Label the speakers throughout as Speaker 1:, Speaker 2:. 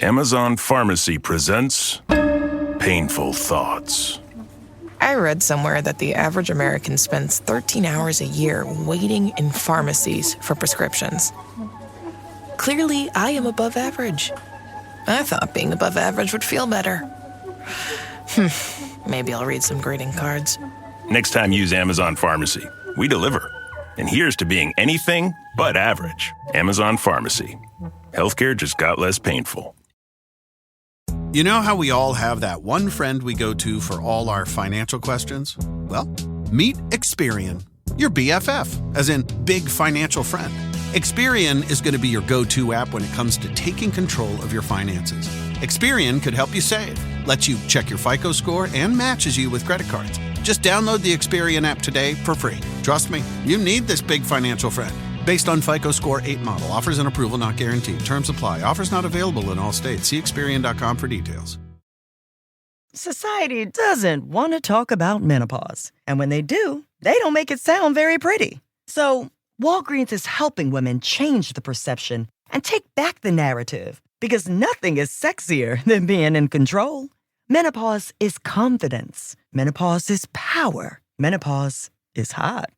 Speaker 1: Amazon Pharmacy presents Painful Thoughts.
Speaker 2: I read somewhere that the average American spends 13 hours a year waiting in pharmacies for prescriptions. Clearly, I am above average. I thought being above average would feel better. Maybe I'll read some greeting cards.
Speaker 1: Next time, use Amazon Pharmacy. We deliver. And here's to being anything but average. Amazon Pharmacy. Healthcare just got less painful.
Speaker 3: You know how we all have that one friend we go to for all our financial questions? Well, meet Experian, your BFF, as in big financial friend. Experian is going to be your go-to app when it comes to taking control of your finances. Experian could help you save, lets you check your FICO score, and matches you with credit cards. Just download the Experian app today for free. Trust me, you need this big financial friend. Based on FICO Score 8 model. Offers and approval not guaranteed. Terms apply. Offers not available in all states. See Experian.com for details.
Speaker 4: Society doesn't want to talk about menopause. And when they do, they don't make it sound very pretty. So Walgreens is helping women change the perception and take back the narrative. Because nothing is sexier than being in control. Menopause is confidence. Menopause is power. Menopause is hot.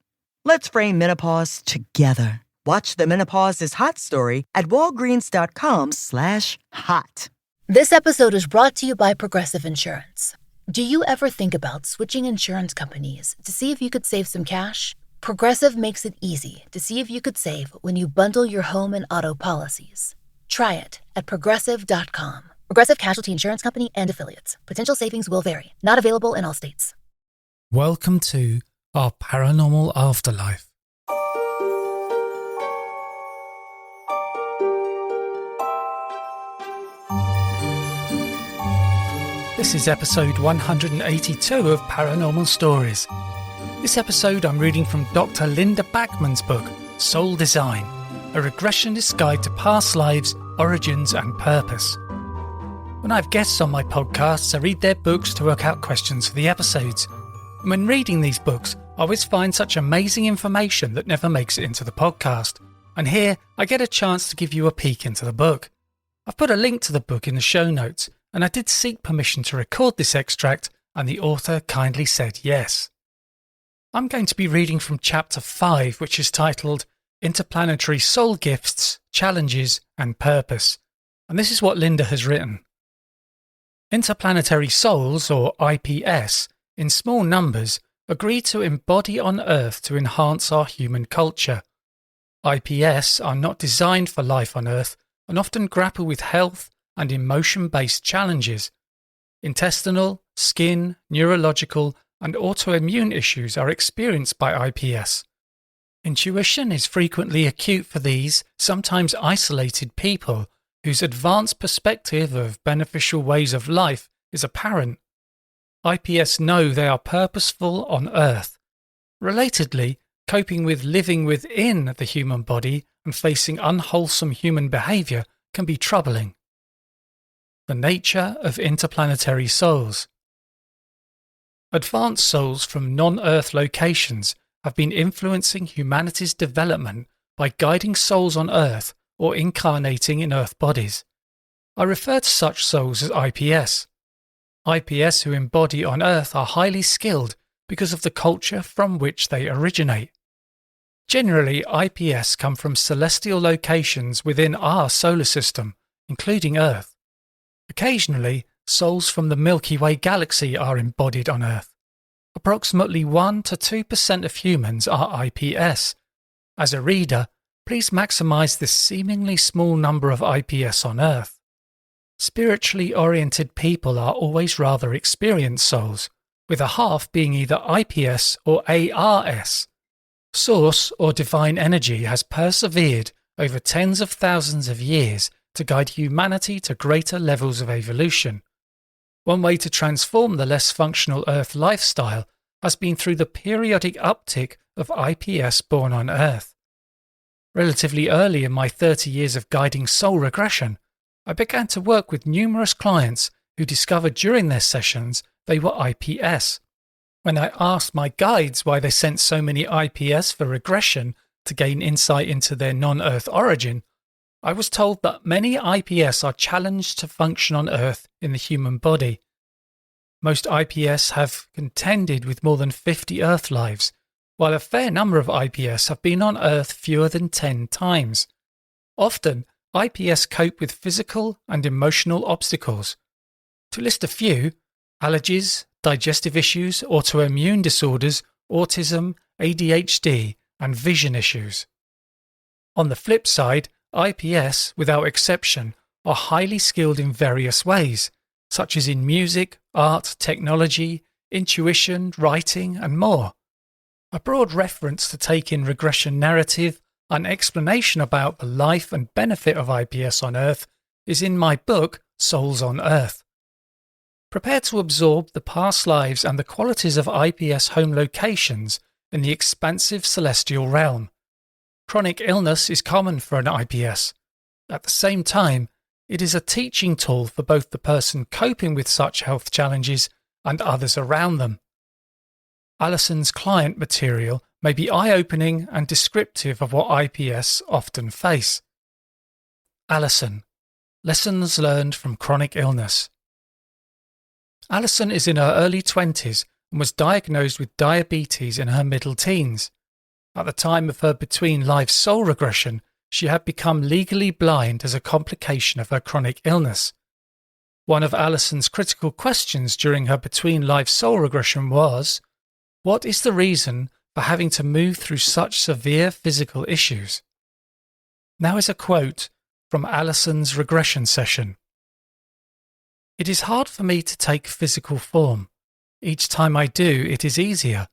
Speaker 4: Let's frame menopause together. Watch the Menopause is Hot story at walgreens.com/hot.
Speaker 5: This episode is brought to you by Progressive Insurance. Do you ever think about switching insurance companies to see if you could save some cash? Progressive makes it easy to see if you could save when you bundle your home and auto policies. Try it at progressive.com. Progressive Casualty Insurance Company and Affiliates. Potential savings will vary. Not available in all states.
Speaker 6: Welcome to our Paranormal Afterlife. This is episode 182 of Paranormal Stories. This episode I'm reading from Dr. Linda Backman's book, Soul Design, a regressionist guide to past lives, origins and purpose. When I have guests on my podcasts, I read their books to work out questions for the episodes. And when reading these books, I always find such amazing information that never makes it into the podcast. And here, I get a chance to give you a peek into the book. I've put a link to the book in the show notes, and I did seek permission to record this extract, and the author kindly said yes. I'm going to be reading from chapter 5, which is titled Interplanetary Soul Gifts, Challenges and Purpose. And this is what Linda has written. Interplanetary souls, or IPS, in small numbers, agree to embody on Earth to enhance our human culture. IPS are not designed for life on Earth and often grapple with health and emotion-based challenges. Intestinal, skin, neurological, and autoimmune issues are experienced by IPS. Intuition is frequently acute for these, sometimes isolated people whose advanced perspective of beneficial ways of life is apparent. IPS know they are purposeful on Earth. Relatedly, coping with living within the human body and facing unwholesome human behaviour can be troubling. The nature of interplanetary souls. Advanced souls from non-Earth locations have been influencing humanity's development by guiding souls on Earth or incarnating in Earth bodies. I refer to such souls as IPS. IPS who embody on Earth are highly skilled because of the culture from which they originate. Generally, IPS come from celestial locations within our solar system, including Earth. Occasionally, souls from the Milky Way galaxy are embodied on Earth. Approximately 1 to 2% of humans are IPS. As a reader, please maximize this seemingly small number of IPS on Earth. Spiritually oriented people are always rather experienced souls, with a half being either IPS or ARS. Source or divine energy has persevered over tens of thousands of years to guide humanity to greater levels of evolution. One way to transform the less functional Earth lifestyle has been through the periodic uptick of IPS born on Earth. Relatively early in my 30 years of guiding soul regression, I began to work with numerous clients who discovered during their sessions they were IPS. When I asked my guides why they sent so many IPS for regression to gain insight into their non-Earth origin, I was told that many IPS are challenged to function on Earth in the human body. Most IPS have contended with more than 50 Earth lives, while a fair number of IPS have been on Earth fewer than 10 times. Often, IPS cope with physical and emotional obstacles. To list a few: allergies, digestive issues, autoimmune disorders, autism, ADHD, and vision issues. On the flip side, IPS, without exception, are highly skilled in various ways, such as in music, art, technology, intuition, writing, and more. A broad reference to take in regression narrative and explanation about the life and benefit of IPS on Earth is in my book, Souls on Earth. Prepare to absorb the past lives and the qualities of IPS home locations in the expansive celestial realm. Chronic illness is common for an IPS. At the same time, it is a teaching tool for both the person coping with such health challenges and others around them. Alison's client material may be eye-opening and descriptive of what IPS often face. Alison, lessons learned from chronic illness. Alison is in her early 20s and was diagnosed with diabetes in her middle teens. At the time of her between-life soul regression, she had become legally blind as a complication of her chronic illness. One of Alison's critical questions during her between-life soul regression was, what is the reason for having to move through such severe physical issues? Now is a quote from Alison's regression session. It is hard for me to take physical form. Each time I do, it is easier.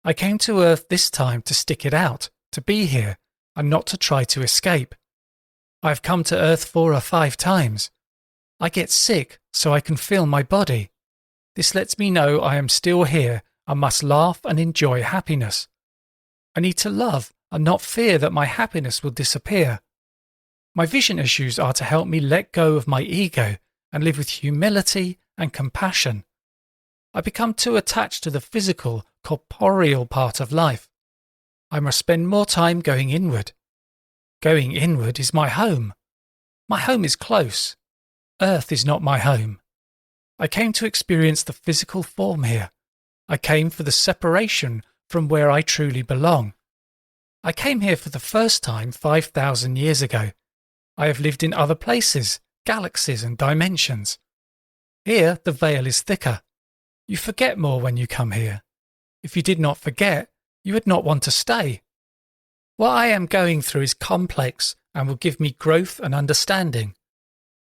Speaker 6: I came to Earth this time to stick it out, to be here, and not to try to escape. I have come to Earth 4 or 5 times. I get sick so I can feel my body. This lets me know I am still here and must laugh and enjoy happiness. I need to love and not fear that my happiness will disappear. My vision issues are to help me let go of my ego and live with humility and compassion. I become too attached to the physical, corporeal part of life. I must spend more time going inward. Going inward is my home. My home is close. Earth is not my home. I came to experience the physical form here. I came for the separation from where I truly belong. I came here for the first time 5,000 years ago. I have lived in other places, galaxies and dimensions. Here the veil is thicker. You forget more when you come here. If you did not forget, you would not want to stay. What I am going through is complex and will give me growth and understanding.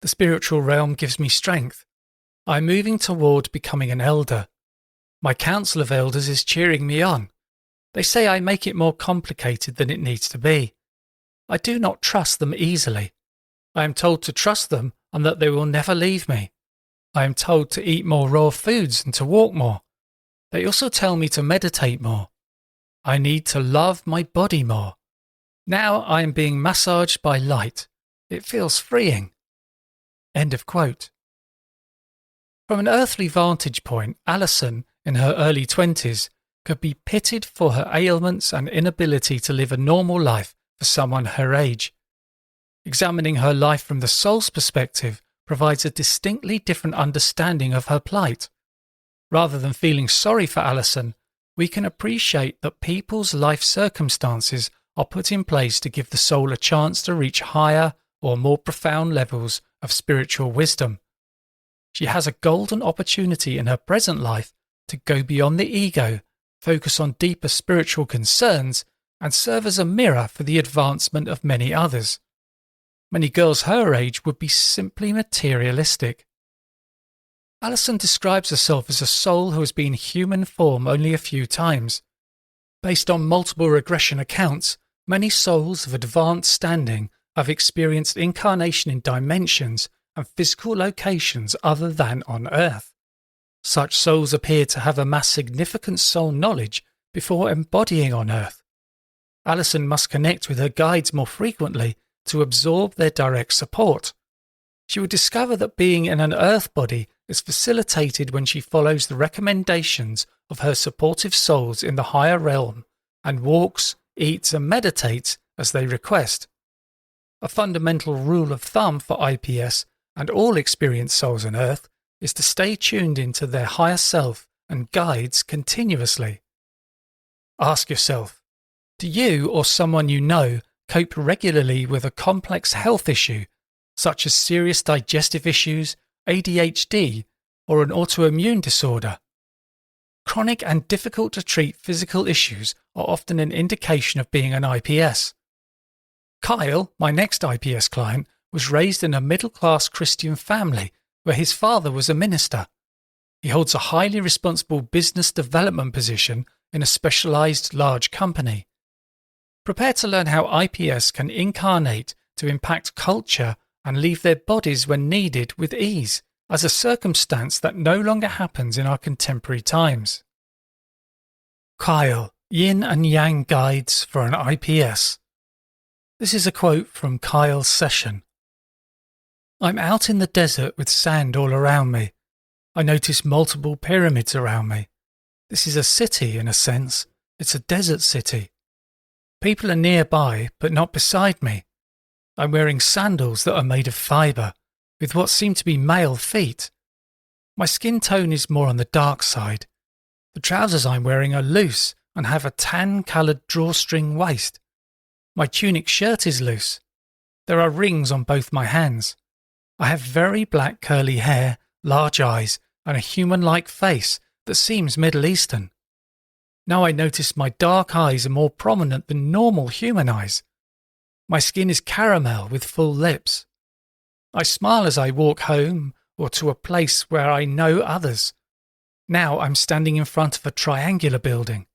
Speaker 6: The spiritual realm gives me strength. I am moving toward becoming an elder. My council of elders is cheering me on. They say I make it more complicated than it needs to be. I do not trust them easily. I am told to trust them and that they will never leave me. I am told to eat more raw foods and to walk more. They also tell me to meditate more. I need to love my body more. Now I am being massaged by light. It feels freeing. End of quote. From an earthly vantage point, Alison, in her early 20s, could be pitied for her ailments and inability to live a normal life for someone her age. Examining her life from the soul's perspective provides a distinctly different understanding of her plight. Rather than feeling sorry for Alison, we can appreciate that people's life circumstances are put in place to give the soul a chance to reach higher or more profound levels of spiritual wisdom. She has a golden opportunity in her present life to go beyond the ego, focus on deeper spiritual concerns, and serve as a mirror for the advancement of many others. Many girls her age would be simply materialistic. Alison describes herself as a soul who has been human form only a few times. Based on multiple regression accounts, many souls of advanced standing have experienced incarnation in dimensions and physical locations other than on Earth. Such souls appear to have amassed significant soul knowledge before embodying on Earth. Alison must connect with her guides more frequently to absorb their direct support. She will discover that being in an Earth body is facilitated when she follows the recommendations of her supportive souls in the higher realm and walks, eats and meditates as they request. A fundamental rule of thumb for IPS and all experienced souls on Earth is to stay tuned into their higher self and guides continuously. Ask yourself, do you or someone you know cope regularly with a complex health issue, such as serious digestive issues, ADHD, or an autoimmune disorder? Chronic and difficult to treat physical issues are often an indication of being an IPS. Kyle, my next IPS client, was raised in a middle-class Christian family where his father was a minister. He holds a highly responsible business development position in a specialized large company. Prepare to learn how IPS can incarnate to impact culture and leave their bodies when needed with ease, as a circumstance that no longer happens in our contemporary times. Kyle, Yin and Yang Guides for an IPS. This is a quote from Kyle's session. I'm out in the desert with sand all around me. I notice multiple pyramids around me. This is a city in a sense. It's a desert city. People are nearby, but not beside me. I'm wearing sandals that are made of fibre, with what seem to be male feet. My skin tone is more on the dark side. The trousers I'm wearing are loose and have a tan-coloured drawstring waist. My tunic shirt is loose. There are rings on both my hands. I have very black curly hair, large eyes, and a human-like face that seems Middle Eastern. Now I notice my dark eyes are more prominent than normal human eyes. My skin is caramel with full lips. I smile as I walk home or to a place where I know others. Now I'm standing in front of a triangular building.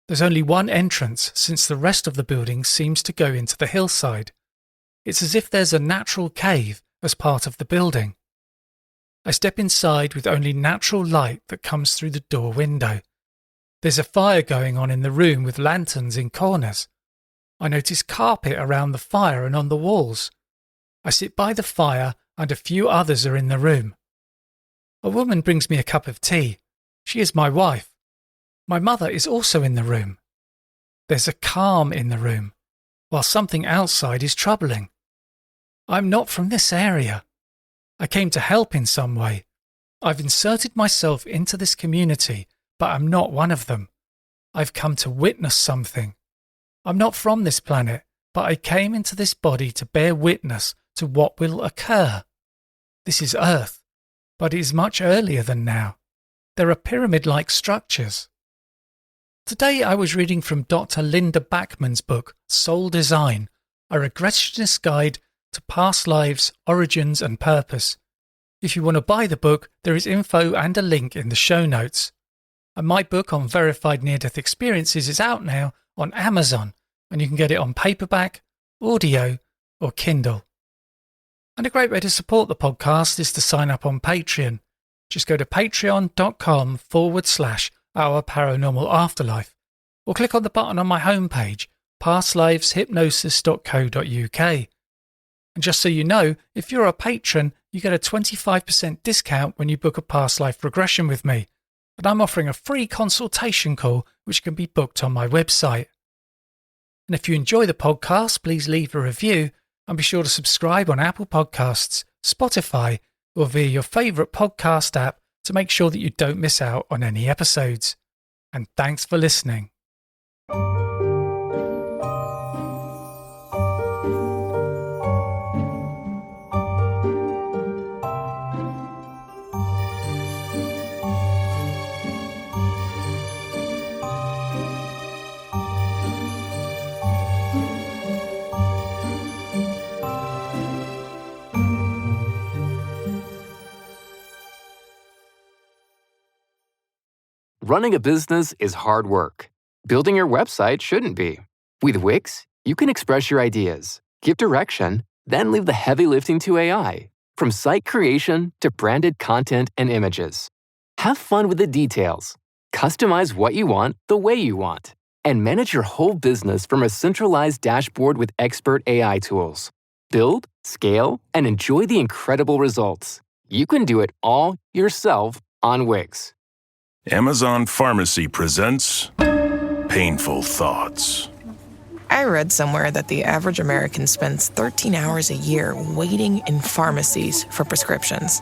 Speaker 6: There's only one entrance since the rest of the building seems to go into the hillside. It's as if there's a natural cave as part of the building. I step inside with only natural light that comes through the door window. There's a fire going on in the room with lanterns in corners. I notice carpet around the fire and on the walls. I sit by the fire and a few others are in the room. A woman brings me a cup of tea. She is my wife. My mother is also in the room. There's a calm in the room, while something outside is troubling. I'm not from this area. I came to help in some way. I've inserted myself into this community, but I'm not one of them. I've come to witness something. I'm not from this planet, but I came into this body to bear witness to what will occur. This is Earth, but it is much earlier than now. There are pyramid-like structures. Today I was reading from Dr. Linda Backman's book, Soul Design, a regressionist guide to past lives, origins and purpose. If you want to buy the book, there is info and a link in the show notes. And my book on verified near-death experiences is out now on Amazon, and you can get it on paperback, audio or Kindle. And a great way to support the podcast is to sign up on Patreon. Just go to patreon.com/Our Paranormal Afterlife, or click on the button on my homepage, pastliveshypnosis.co.uk. And just so you know, if you're a patron, you get a 25% discount when you book a past life regression with me. And I'm offering a free consultation call, which can be booked on my website. And if you enjoy the podcast, please leave a review and be sure to subscribe on Apple Podcasts, Spotify, or via your favourite podcast app to make sure that you don't miss out on any episodes. And thanks for listening.
Speaker 7: Running a business is hard work. Building your website shouldn't be. With Wix, you can express your ideas, give direction, then leave the heavy lifting to AI, from site creation to branded content and images. Have fun with the details. Customize what you want the way you want, and manage your whole business from a centralized dashboard with expert AI tools. Build, scale, and enjoy the incredible results. You can do it all yourself on Wix.
Speaker 1: Amazon Pharmacy presents Painful Thoughts.
Speaker 2: I read somewhere that the average American spends 13 hours a year waiting in pharmacies for prescriptions.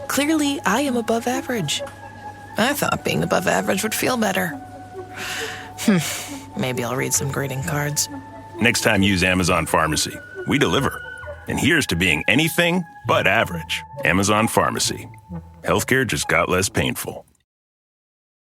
Speaker 2: Clearly, I am above average. I thought being above average would feel better. Maybe I'll read some greeting cards.
Speaker 1: Next time, use Amazon Pharmacy. We deliver. And here's to being anything but average. Amazon Pharmacy. Healthcare just got less painful.